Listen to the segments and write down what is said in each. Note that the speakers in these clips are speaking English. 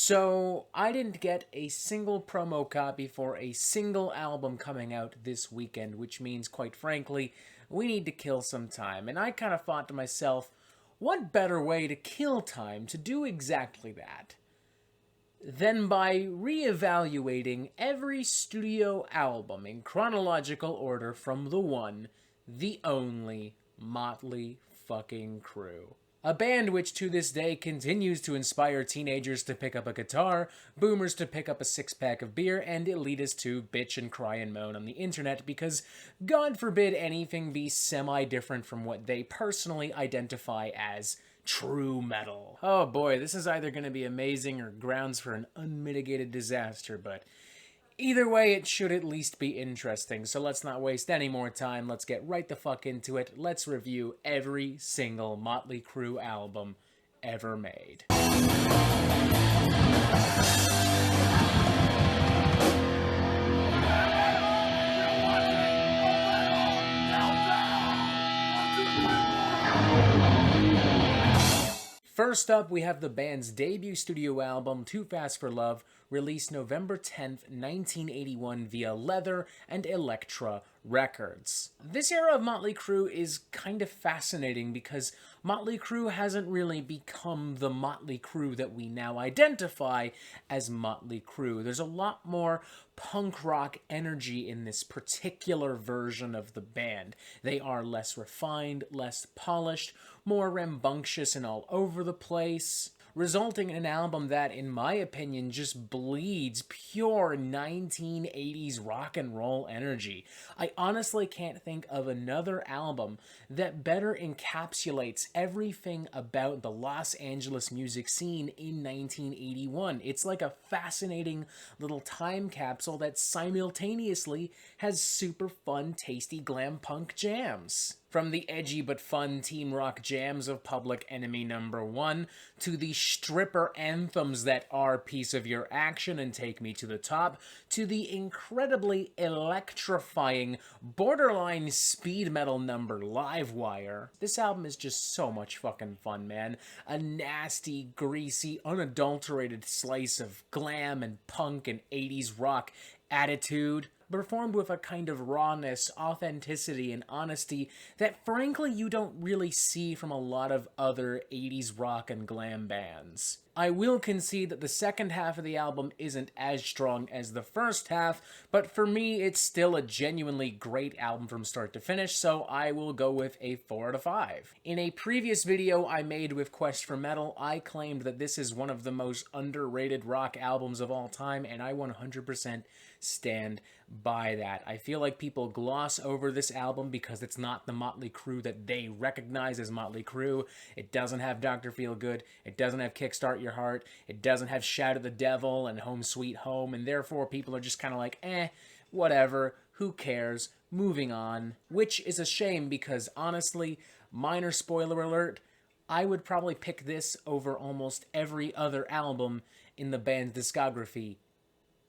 So, I didn't get a single promo copy for a single album coming out this weekend, which means, quite frankly, we need to kill some time. And I kind of thought to myself, what better way to kill time to do exactly that than by reevaluating every studio album in chronological order from the one, the only Motley fucking Crue. A band which to this day continues to inspire teenagers to pick up a guitar, boomers to pick up a six-pack of beer, and elitists to bitch and cry and moan on the internet because God forbid anything be semi-different from what they personally identify as true metal. Oh boy, this is either going to be amazing or grounds for an unmitigated disaster, but either way, it should at least be interesting, so let's not waste any more time. Let's get right the fuck into it. Let's review every single Motley Crue album ever made. First up, we have the band's debut studio album, Too Fast for Love, released November 10th, 1981 via Leather and Elektra Records. This era of Motley Crue is kind of fascinating because Motley Crue hasn't really become the Motley Crue that we now identify as Motley Crue. There's a lot more punk rock energy in this particular version of the band. They are less refined, less polished, more rambunctious and all over the place, resulting in an album that, in my opinion, just bleeds pure 1980s rock and roll energy. I honestly can't think of another album that better encapsulates everything about the Los Angeles music scene in 1981. It's like a fascinating little time capsule that simultaneously has super fun, tasty glam punk jams. From the edgy but fun team rock jams of Public Enemy No. 1, to the stripper anthems that are Piece of Your Action and Take Me to the Top, to the incredibly electrifying, borderline speed metal number Livewire. This album is just so much fucking fun, man. A nasty, greasy, unadulterated slice of glam and punk and 80s rock attitude, performed with a kind of rawness, authenticity, and honesty that frankly you don't really see from a lot of other 80s rock and glam bands. I will concede that the second half of the album isn't as strong as the first half, but for me it's still a genuinely great album from start to finish, so I will go with a 4 out of 5. In a previous video I made with Quest for Metal, I claimed that this is one of the most underrated rock albums of all time, and I 100% stand by that. I feel like people gloss over this album because it's not the Motley Crue that they recognize as Motley Crue. It doesn't have Dr. Feelgood, it doesn't have Kickstart Your Heart, it doesn't have Shout at the Devil and Home Sweet Home, and therefore people are just kind of like, whatever, who cares, moving on. Which is a shame because honestly, minor spoiler alert, I would probably pick this over almost every other album in the band's discography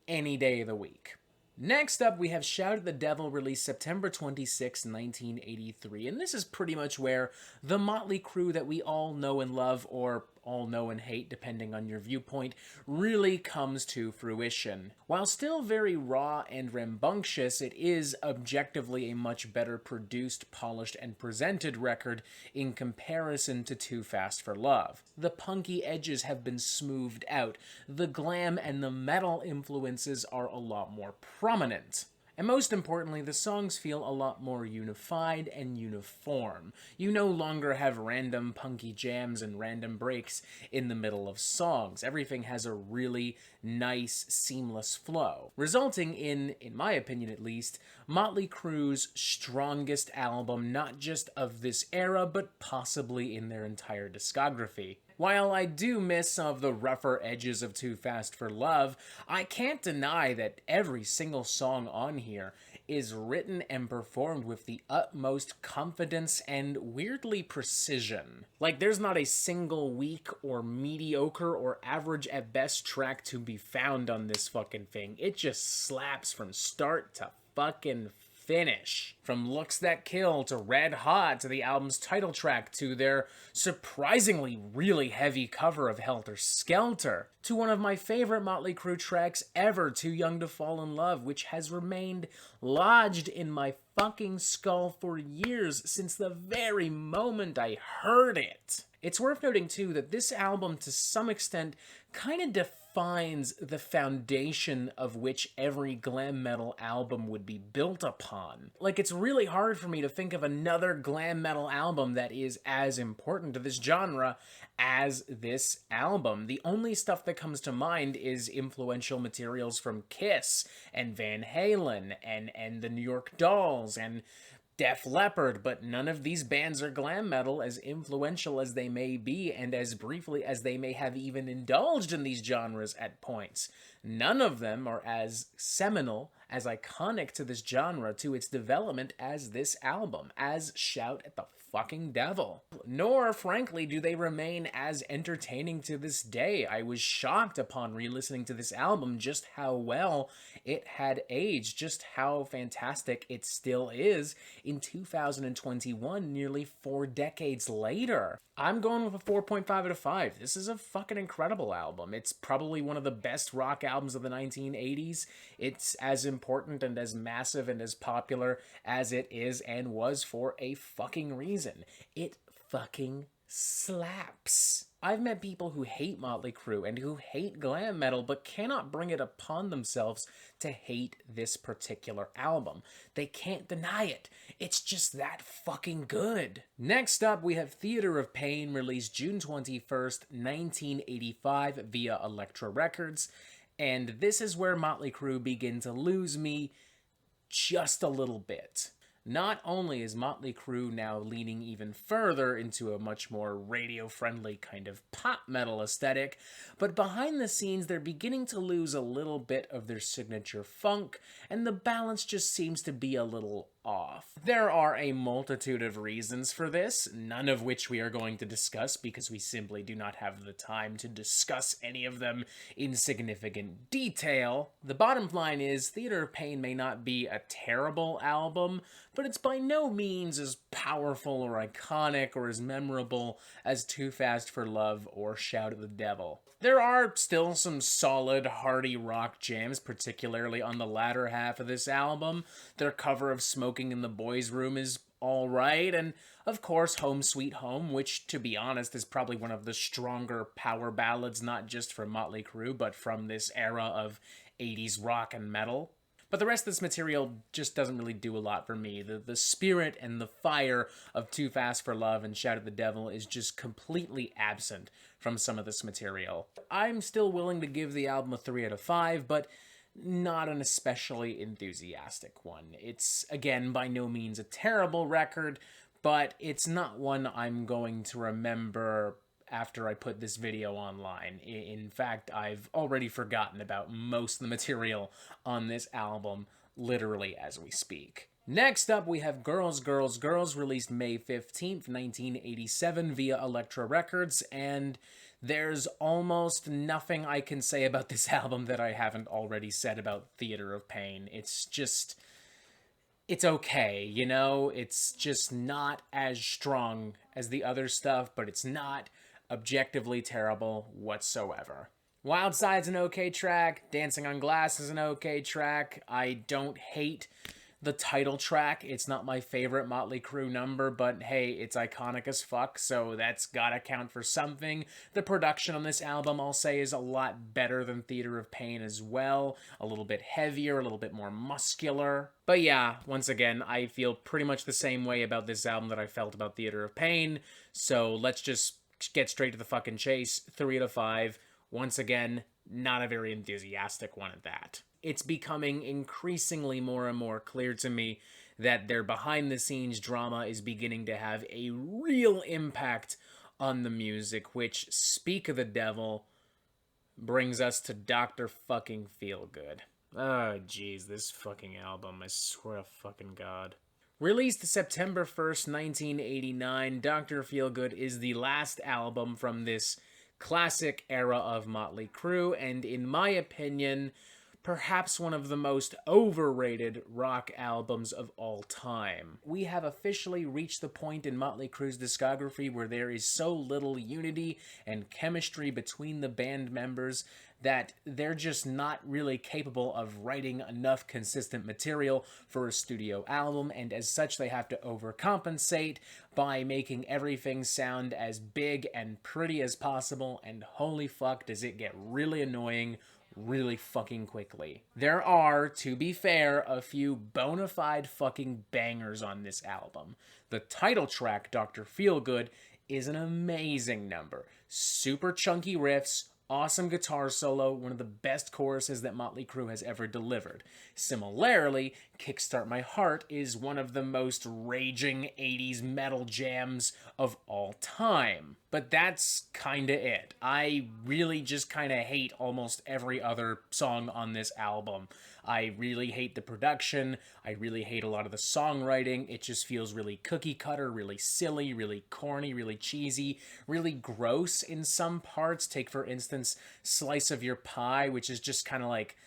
any day of the week. Next up, we have Shout at the Devil, released September 26, 1983, and this is pretty much where the Motley Crue that we all know and love, or all know and hate depending on your viewpoint, really comes to fruition. While still very raw and rambunctious, it is objectively a much better produced, polished, and presented record in comparison to Too Fast for Love. The punky edges have been smoothed out, the glam and the metal influences are a lot more prominent. And most importantly, the songs feel a lot more unified and uniform. You no longer have random punky jams and random breaks in the middle of songs. Everything has a really nice, seamless flow, resulting in my opinion at least, Motley Crue's strongest album, not just of this era, but possibly in their entire discography. While I do miss some of the rougher edges of Too Fast for Love, I can't deny that every single song on here is written and performed with the utmost confidence and weirdly precision. Like, there's not a single weak or mediocre or average at best track to be found on this fucking thing. It just slaps from start to fucking finish. From Looks That Kill to Red Hot to the album's title track to their surprisingly really heavy cover of Helter Skelter to one of my favorite Motley Crue tracks ever, Too Young to Fall in Love, which has remained lodged in my fucking skull for years since the very moment I heard it. It's worth noting too that this album to some extent kind of defines the foundation of which every glam metal album would be built upon. Like, it's really hard for me to think of another glam metal album that is as important to this genre as this album. The only stuff that comes to mind is influential materials from Kiss and Van Halen and the New York Dolls and Def Leppard, but none of these bands are glam metal, as influential as they may be and as briefly as they may have even indulged in these genres at points. None of them are as seminal, as iconic to this genre, to its development as this album, as Shout at the Fucking Devil. Nor, frankly, do they remain as entertaining to this day. I was shocked upon re-listening to this album just how well it had aged, just how fantastic it still is in 2021, nearly 4 decades later. I'm going with a 4.5 out of 5. This is a fucking incredible album. It's probably one of the best rock albums of the 1980s. It's as important and as massive and as popular as it is and was for a fucking reason. It fucking slaps. I've met people who hate Motley Crue and who hate glam metal but cannot bring it upon themselves to hate this particular album. They can't deny it. It's just that fucking good. Next up, we have Theater of Pain, released June 21st, 1985 via Elektra Records. And this is where Motley Crue begin to lose me just a little bit. Not only is Motley Crue now leaning even further into a much more radio-friendly kind of pop metal aesthetic, but behind the scenes they're beginning to lose a little bit of their signature funk, and the balance just seems to be a little off. There are a multitude of reasons for this, none of which we are going to discuss because we simply do not have the time to discuss any of them in significant detail. The bottom line is, Theater of Pain may not be a terrible album, but it's by no means as powerful or iconic or as memorable as Too Fast for Love or Shout at the Devil. There are still some solid, hearty rock jams, particularly on the latter half of this album. Their cover of Smoking in the Boys' Room is alright, and of course Home Sweet Home, which, to be honest, is probably one of the stronger power ballads, not just from Motley Crue, but from this era of 80s rock and metal. But the rest of this material just doesn't really do a lot for me. The spirit and the fire of Too Fast for Love and Shout at the Devil is just completely absent from some of this material. I'm still willing to give the album a 3 out of 5, but not an especially enthusiastic one. It's, again, by no means a terrible record, but it's not one I'm going to remember after I put this video online. In fact, I've already forgotten about most of the material on this album, literally as we speak. Next up, we have Girls, Girls, Girls, released May 15th, 1987 via Elektra Records, and there's almost nothing I can say about this album that I haven't already said about Theater of Pain. It's just, it's okay, you know? It's just not as strong as the other stuff, but it's not objectively terrible whatsoever. Wild Side's an okay track. Dancing on Glass is an okay track. I don't hate the title track. It's not my favorite Motley Crue number, but hey, it's iconic as fuck, so that's gotta count for something. The production on this album, I'll say, is a lot better than Theater of Pain as well. A little bit heavier, a little bit more muscular. But yeah, once again, I feel pretty much the same way about this album that I felt about Theater of Pain, so let's just get straight to the fucking chase. 3 out of 5. Once again, not a very enthusiastic one at that. It's becoming increasingly more and more clear to me that their behind-the-scenes drama is beginning to have a real impact on the music, which, speak of the devil, brings us to Dr. fucking Feelgood. Oh, jeez, this fucking album, I swear to fucking God. Released September 1st, 1989, Dr. Feelgood is the last album from this classic era of Motley Crue, and in my opinion, perhaps one of the most overrated rock albums of all time. We have officially reached the point in Motley Crue's discography where there is so little unity and chemistry between the band members that they're just not really capable of writing enough consistent material for a studio album, and as such they have to overcompensate by making everything sound as big and pretty as possible, and holy fuck does it get really annoying really fucking quickly. There are, to be fair, a few bona fide fucking bangers on this album. The title track, Dr. Feelgood, is an amazing number. Super chunky riffs, awesome guitar solo, one of the best choruses that Motley Crue has ever delivered. Similarly, Kickstart My Heart is one of the most raging 80s metal jams of all time. But that's kinda it. I really just kinda hate almost every other song on this album. I really hate the production. I really hate a lot of the songwriting. It just feels really cookie cutter, really silly, really corny, really cheesy, really gross in some parts. Take, for instance, Slice of Your Pie, which is just kind of like,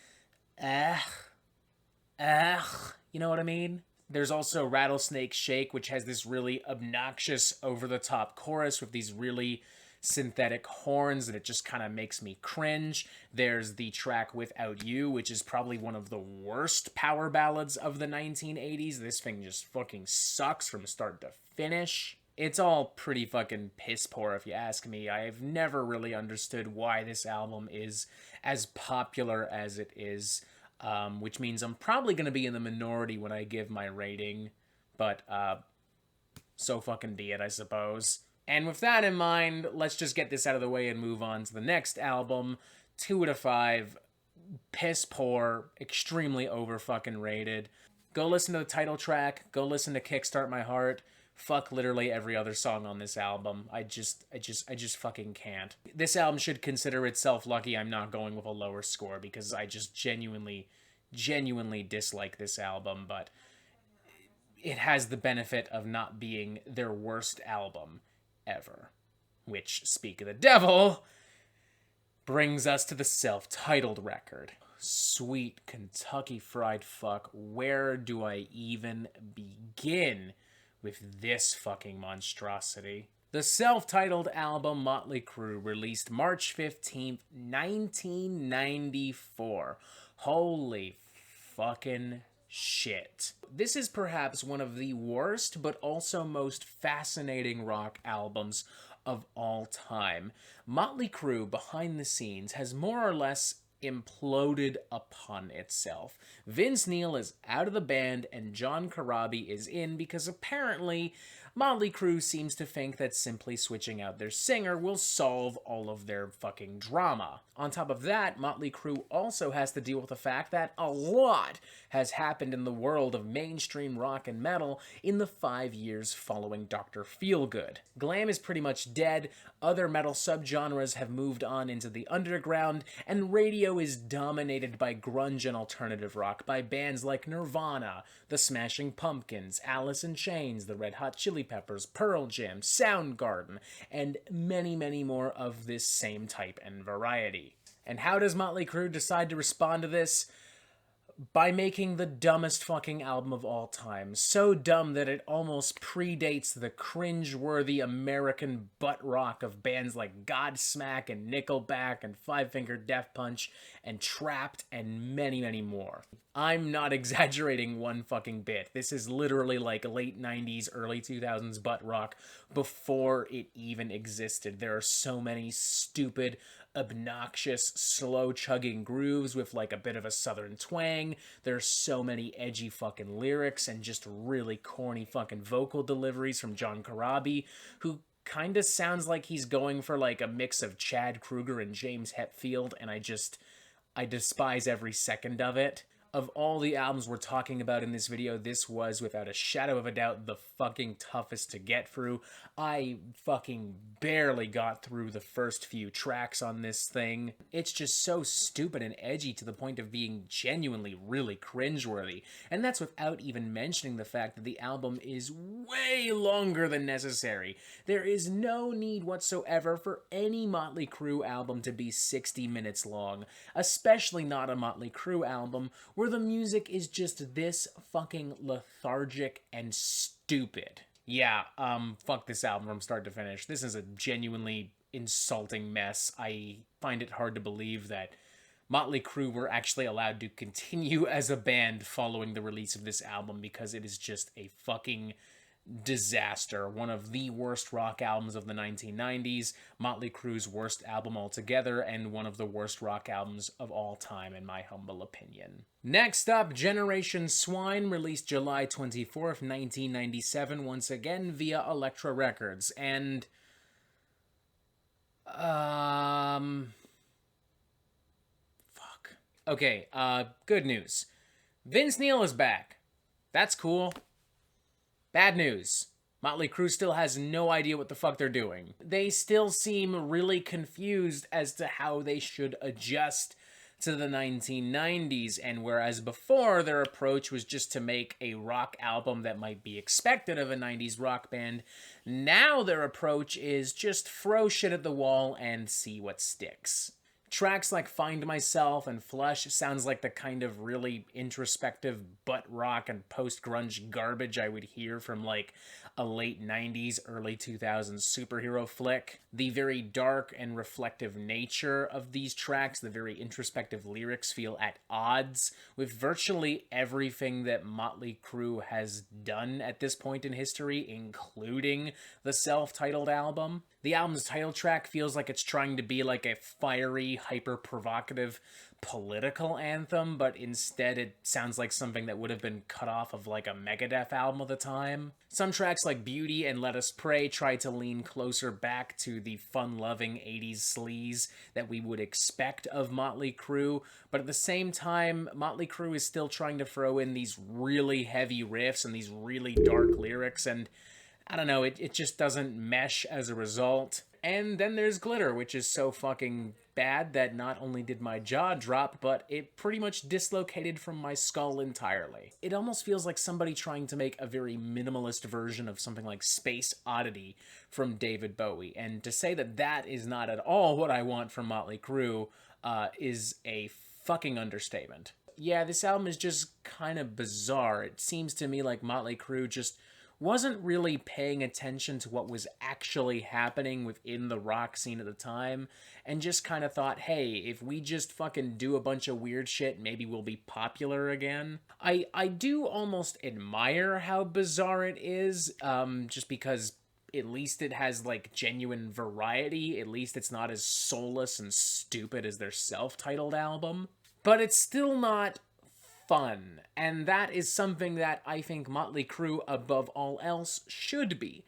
you know what I mean? There's also Rattlesnake Shake, which has this really obnoxious, over-the-top chorus with these really synthetic horns that it just kind of makes me cringe. There's the track Without You, which is probably one of the worst power ballads of the 1980s. This thing just fucking sucks from start to finish. It's all pretty fucking piss poor if you ask me. I've never really understood why this album is as popular as it is, which means I'm probably going to be in the minority when I give my rating, but so fucking be it, I suppose. And with that in mind, let's just get this out of the way and move on to the next album. 2 out of 5, piss poor, extremely over fucking rated. Go listen to the title track, go listen to Kickstart My Heart. Fuck literally every other song on this album. I just fucking can't. This album should consider itself lucky I'm not going with a lower score, because I just genuinely dislike this album, but it has the benefit of not being their worst album ever. Which, speak of the devil, brings us to the self-titled record. Sweet Kentucky Fried Fuck, where do I even begin with this fucking monstrosity? The self-titled album Motley Crue released March 15th, 1994. Holy fucking shit. This is perhaps one of the worst but also most fascinating rock albums of all time. Motley Crue, behind the scenes, has more or less imploded upon itself. Vince Neil is out of the band and John Corabi is in because apparently Motley Crue seems to think that simply switching out their singer will solve all of their fucking drama. On top of that, Motley Crue also has to deal with the fact that a lot has happened in the world of mainstream rock and metal in the 5 years following Dr. Feelgood. Glam is pretty much dead, other metal subgenres have moved on into the underground, and radio is dominated by grunge and alternative rock by bands like Nirvana, The Smashing Pumpkins, Alice in Chains, the Red Hot Chili Peppers, Pearl Jam, Soundgarden, and many, many more of this same type and variety. And how does Motley Crue decide to respond to this? By making the dumbest fucking album of all time. So dumb that it almost predates the cringe-worthy American butt rock of bands like Godsmack and Nickelback and Five Finger Death Punch and Trapped and many, many more. I'm not exaggerating one fucking bit. This is literally like late 90s, early 2000s butt rock before it even existed. There are so many stupid, obnoxious, slow-chugging grooves with like a bit of a southern twang. There's so many edgy fucking lyrics and just really corny fucking vocal deliveries from John Corabi, who kind of sounds like he's going for like a mix of Chad Kroeger and James Hetfield, and I despise every second of it. Of all the albums we're talking about in this video, this was, without a shadow of a doubt, the fucking toughest to get through. I fucking barely got through the first few tracks on this thing. It's just so stupid and edgy to the point of being genuinely really cringeworthy. And that's without even mentioning the fact that the album is way longer than necessary. There is no need whatsoever for any Motley Crue album to be 60 minutes long, especially not a Motley Crue album where the music is just this fucking lethargic and stupid. Yeah, fuck this album from start to finish. This is a genuinely insulting mess. I find it hard to believe that Motley Crue were actually allowed to continue as a band following the release of this album, because it is just a fucking disaster. One of the worst rock albums of the 1990s, Motley Crue's worst album altogether, and one of the worst rock albums of all time, in my humble opinion. Next up, Generation Swine, released July 24th, 1997, once again via Elektra Records, and okay, good news. Vince Neil is back. That's cool. Bad news. Motley Crue still has no idea what the fuck they're doing. They still seem really confused as to how they should adjust to the 1990s, and whereas before their approach was just to make a rock album that might be expected of a 90s rock band, now their approach is just throw shit at the wall and see what sticks. Tracks like Find Myself and Flush sounds like the kind of really introspective butt rock and post-grunge garbage I would hear from like a late 90s, early 2000s superhero flick. The very dark and reflective nature of these tracks, the very introspective lyrics, feel at odds with virtually everything that Motley Crue has done at this point in history, including the self-titled album. The album's title track feels like it's trying to be like a fiery, hyper-provocative political anthem, but instead it sounds like something that would have been cut off of like a Megadeth album of the time. Some tracks like Beauty and Let Us Pray try to lean closer back to the fun-loving 80s sleaze that we would expect of Motley Crue, but at the same time, Motley Crue is still trying to throw in these really heavy riffs and these really dark lyrics, and I don't know, it just doesn't mesh as a result. And then there's Glitter, which is so fucking bad that not only did my jaw drop, but it pretty much dislocated from my skull entirely. It almost feels like somebody trying to make a very minimalist version of something like Space Oddity from David Bowie. And to say that that is not at all what I want from Motley Crue is a fucking understatement. Yeah, this album is just kind of bizarre. It seems to me like Motley Crue just wasn't really paying attention to what was actually happening within the rock scene at the time, and just kind of thought, hey, if we just fucking do a bunch of weird shit, maybe we'll be popular again. I do almost admire how bizarre it is, just because at least it has, like, genuine variety. At least it's not as soulless and stupid as their self-titled album. But it's still not fun, and that is something that I think Motley Crue, above all else, should be.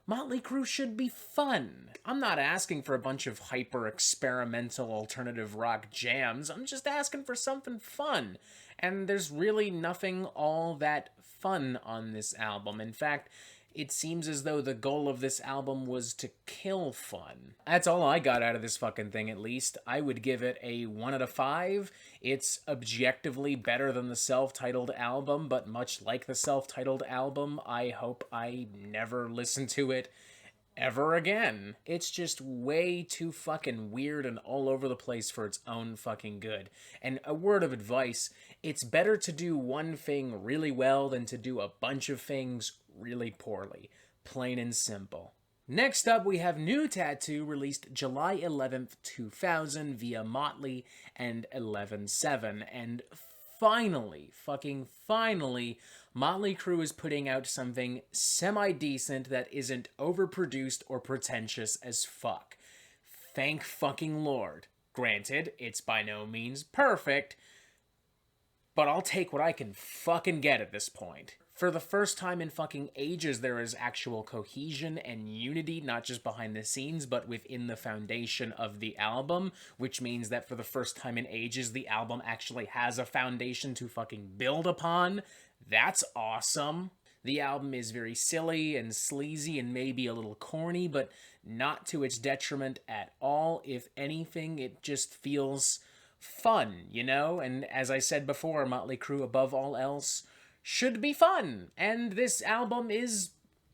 Motley Crue should be fun. I'm not asking for a bunch of hyper-experimental alternative rock jams, I'm just asking for something fun. And there's really nothing all that fun on this album. In fact, it seems as though the goal of this album was to kill fun. That's all I got out of this fucking thing, at least. I would give it a 1 out of 5. It's objectively better than the self-titled album, but much like the self-titled album, I hope I never listen to it ever again. It's just way too fucking weird and all over the place for its own fucking good. And a word of advice, it's better to do one thing really well than to do a bunch of things really poorly. Plain and simple. Next up, we have New Tattoo, released July 11th, 2000 via Motley and 11/7. And finally, fucking finally, Motley Crue is putting out something semi-decent that isn't overproduced or pretentious as fuck. Thank fucking Lord. Granted, it's by no means perfect, but I'll take what I can fucking get at this point. For the first time in fucking ages, there is actual cohesion and unity, not just behind the scenes, but within the foundation of the album, which means that for the first time in ages, the album actually has a foundation to fucking build upon. That's awesome. The album is very silly and sleazy and maybe a little corny, but not to its detriment at all. If anything, it just feels fun, you know? And as I said before, Motley Crue, above all else, should be fun. And this album is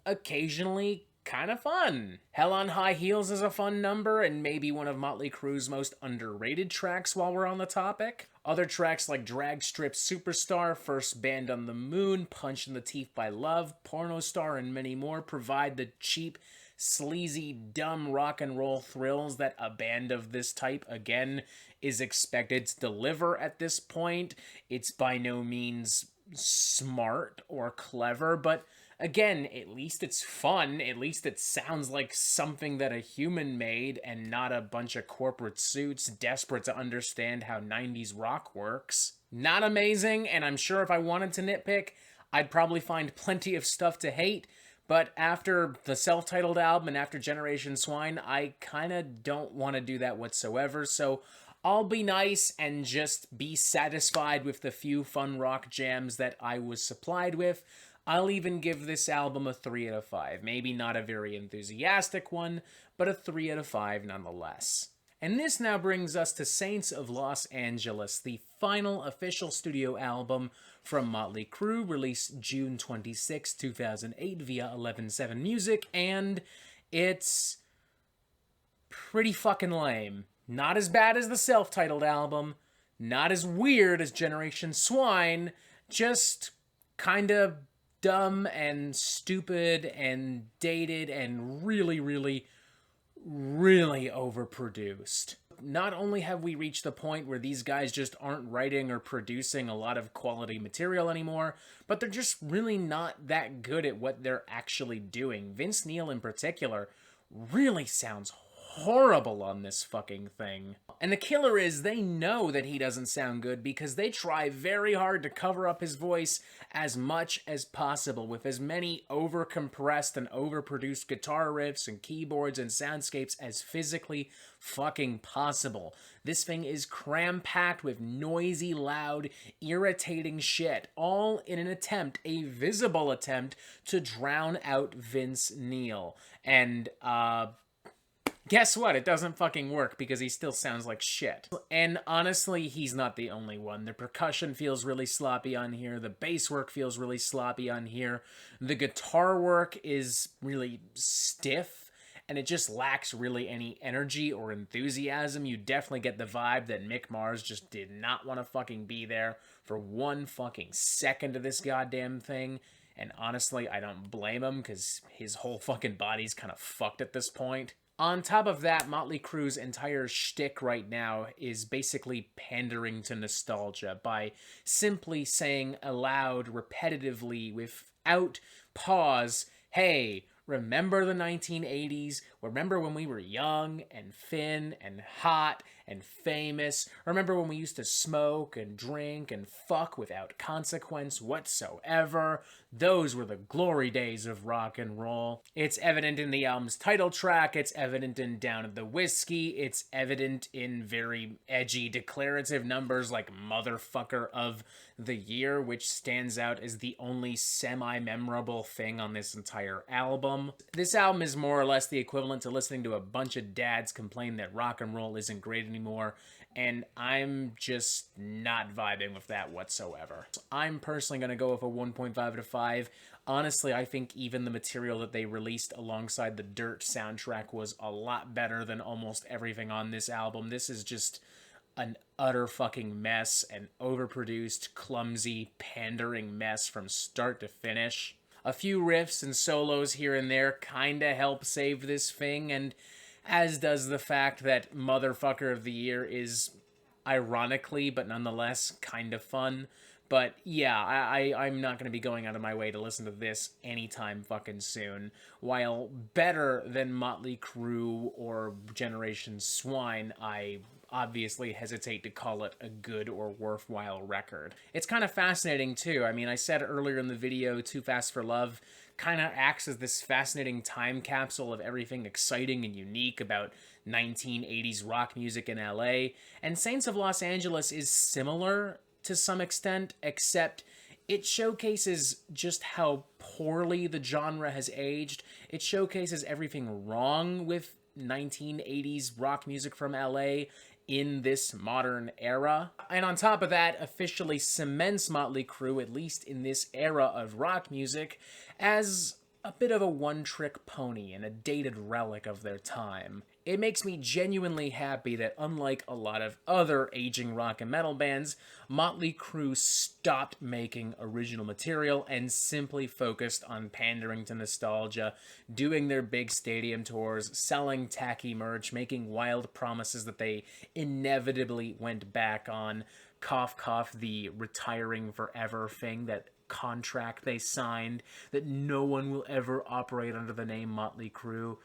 occasionally kind of fun. Hell on High Heels is a fun number and maybe one of Motley Crue's most underrated tracks while we're on the topic. Other tracks like Drag Strip Superstar, First Band on the Moon, Punch in the Teeth by Love, Porno Star, and many more provide the cheap, sleazy, dumb rock and roll thrills that a band of this type, again, is expected to deliver at this point. It's by no means smart or clever, but again, at least it's fun. At least it sounds like something that a human made and not a bunch of corporate suits desperate to understand how 90s rock works. Not amazing, and I'm sure if I wanted to nitpick, I'd probably find plenty of stuff to hate, but after the self-titled album and after Generation Swine, I kinda don't want to do that whatsoever, so I'll be nice and just be satisfied with the few fun rock jams that I was supplied with. I'll even give this album a 3 out of 5. Maybe not a very enthusiastic one, but a 3 out of 5 nonetheless. And this now brings us to Saints of Los Angeles, the final official studio album from Motley Crue, released June 26, 2008 via 11/7 Music, and it's pretty fucking lame. Not as bad as the self-titled album, not as weird as Generation Swine, just kinda dumb and stupid and dated and really, really, really overproduced. Not only have we reached the point where these guys just aren't writing or producing a lot of quality material anymore, but they're just really not that good at what they're actually doing. Vince Neil in particular really sounds horrible on this fucking thing. And the killer is they know that he doesn't sound good because they try very hard to cover up his voice as much as possible with as many overcompressed and overproduced guitar riffs and keyboards and soundscapes as physically fucking possible. This thing is cram-packed with noisy, loud, irritating shit, all in an attempt, a visible attempt, to drown out Vince Neil. And, guess what? It doesn't fucking work because he still sounds like shit. And honestly, he's not the only one. The percussion feels really sloppy on here. The bass work feels really sloppy on here. The guitar work is really stiff, and it just lacks really any energy or enthusiasm. You definitely get the vibe that Mick Mars just did not want to fucking be there for one fucking second of this goddamn thing. And honestly, I don't blame him because his whole fucking body's kind of fucked at this point. On top of that, Motley Crue's entire shtick right now is basically pandering to nostalgia by simply saying aloud, repetitively, without pause, hey, remember the 1980s? Remember when we were young and thin and hot and famous? Remember when we used to smoke and drink and fuck without consequence whatsoever? Those were the glory days of rock and roll. It's evident in the album's title track, it's evident in Down at the Whiskey, it's evident in very edgy declarative numbers like Motherfucker of the Year, which stands out as the only semi-memorable thing on this entire album. This album is more or less the equivalent to listening to a bunch of dads complain that rock and roll isn't great anymore, and I'm just not vibing with that whatsoever. I'm personally going to go with a 1.5 out of 5. Honestly, I think even the material that they released alongside the Dirt soundtrack was a lot better than almost everything on this album. This is just an utter fucking mess, an overproduced, clumsy, pandering mess from start to finish. A few riffs and solos here and there kinda help save this thing, and as does the fact that Motherfucker of the Year is ironically, but nonetheless, kind of fun. But yeah, I'm not going to be going out of my way to listen to this anytime fucking soon. While better than Motley Crue or Generation Swine, I obviously hesitate to call it a good or worthwhile record. It's kind of fascinating too. I mean, I said earlier in the video, Too Fast for Love kind of acts as this fascinating time capsule of everything exciting and unique about 1980s rock music in LA, and Saints of Los Angeles is similar to some extent, except it showcases just how poorly the genre has aged. It showcases everything wrong with 1980s rock music from LA in this modern era. And on top of that, officially cements Motley Crue, at least in this era of rock music, as a bit of a one-trick pony and a dated relic of their time. It makes me genuinely happy that, unlike a lot of other aging rock and metal bands, Motley Crue stopped making original material and simply focused on pandering to nostalgia, doing their big stadium tours, selling tacky merch, making wild promises that they inevitably went back on. Cough, cough, the retiring forever thing, that contract they signed, that no one will ever operate under the name Motley Crue.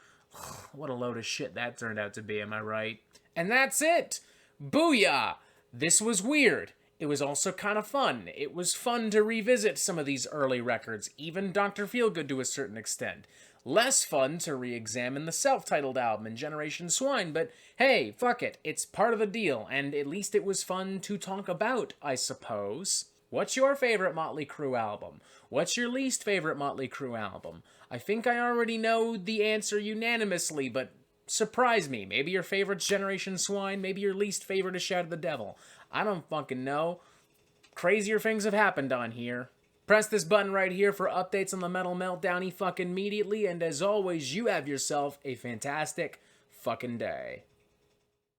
What a load of shit that turned out to be, am I right? And that's it! Booyah! This was weird. It was also kind of fun. It was fun to revisit some of these early records, even Dr. Feelgood to a certain extent. Less fun to re-examine the self-titled album and Generation Swine, but hey, fuck it. It's part of the deal, and at least it was fun to talk about, I suppose. What's your favorite Motley Crue album? What's your least favorite Motley Crue album? I think I already know the answer unanimously, but surprise me. Maybe your favorite's Generation Swine, maybe your least favorite is Shout at the Devil. I don't fucking know. Crazier things have happened on here. Press this button right here for updates on the Metal Meltdown fucking immediately, and as always, you have yourself a fantastic fucking day.